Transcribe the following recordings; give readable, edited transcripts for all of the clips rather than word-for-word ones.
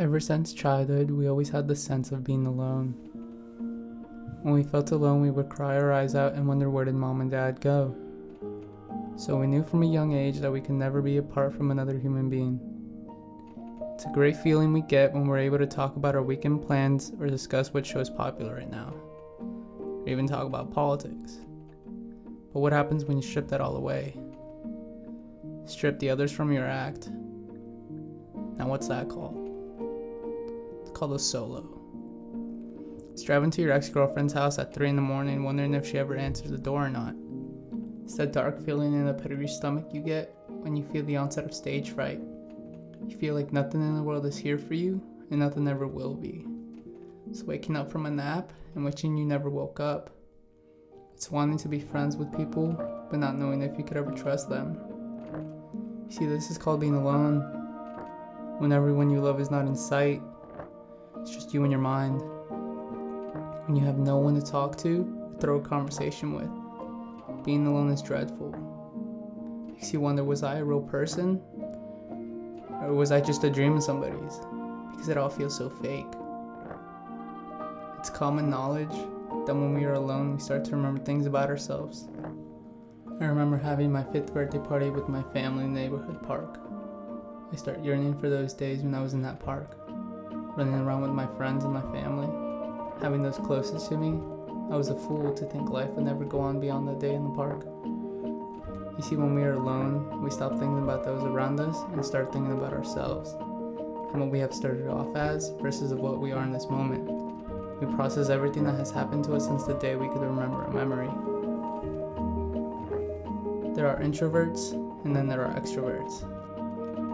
Ever since childhood, we always had the sense of being alone. When we felt alone, we would cry our eyes out and wonder where did mom and dad go. So we knew from a young age that we could never be apart from another human being. It's a great feeling we get when we're able to talk about our weekend plans or discuss what show is popular right now, or even talk about politics. But what happens when you strip that all away? Strip the others from your act. Now what's that called? It's called a solo. It's driving to your ex-girlfriend's house at 3 a.m, wondering if she ever answers the door or not. It's that dark feeling in the pit of your stomach you get when you feel the onset of stage fright. You feel like nothing in the world is here for you, and nothing ever will be. It's waking up from a nap and wishing you never woke up. It's wanting to be friends with people, but not knowing if you could ever trust them. You see, this is called being alone. When everyone you love is not in sight, it's just you and your mind. When you have no one to talk to or throw a conversation with, being alone is dreadful. Makes you wonder, was I a real person? Or was I just a dream of somebody's? Because it all feels so fake. It's common knowledge that when we are alone, we start to remember things about ourselves. I remember having my 5th birthday party with my family in the neighborhood park. I start yearning for those days when I was in that park, running around with my friends and my family, having those closest to me. I was a fool to think life would never go on beyond the day in the park. You see, when we are alone, we stop thinking about those around us and start thinking about ourselves and what we have started off as versus of what we are in this moment. We process everything that has happened to us since the day we could remember a memory. There are introverts and then there are extroverts.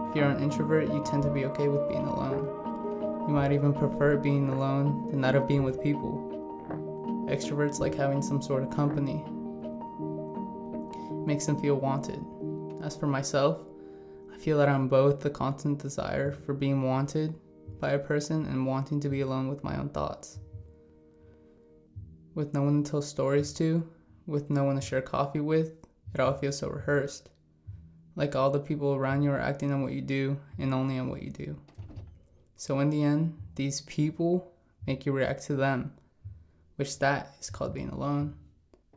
If you're an introvert, you tend to be okay with being alone. You might even prefer being alone than that of being with people. Extroverts like having some sort of company. It makes them feel wanted. As for myself, I feel that I'm both the constant desire for being wanted by a person and wanting to be alone with my own thoughts. With no one to tell stories to, with no one to share coffee with, it all feels so rehearsed. Like all the people around you are acting on what you do and only on what you do. So in the end, these people make you react to them, which that is called being alone.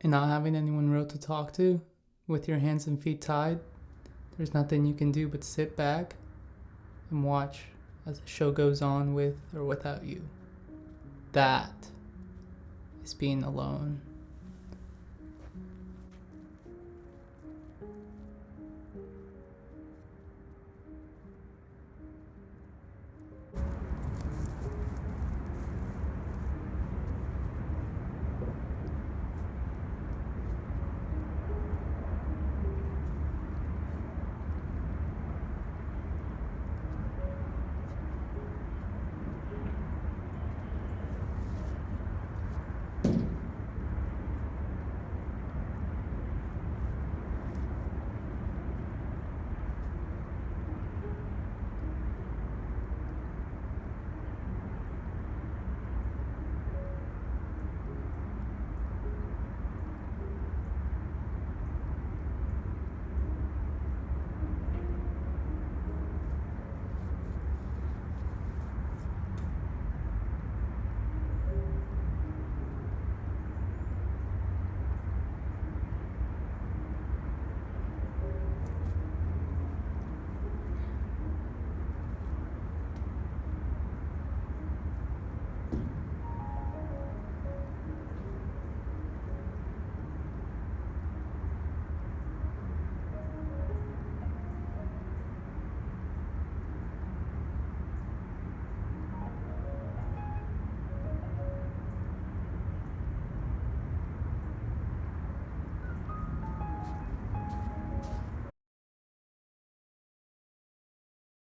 And not having anyone real to talk to, with your hands and feet tied, there's nothing you can do but sit back and watch as the show goes on with or without you. That is being alone.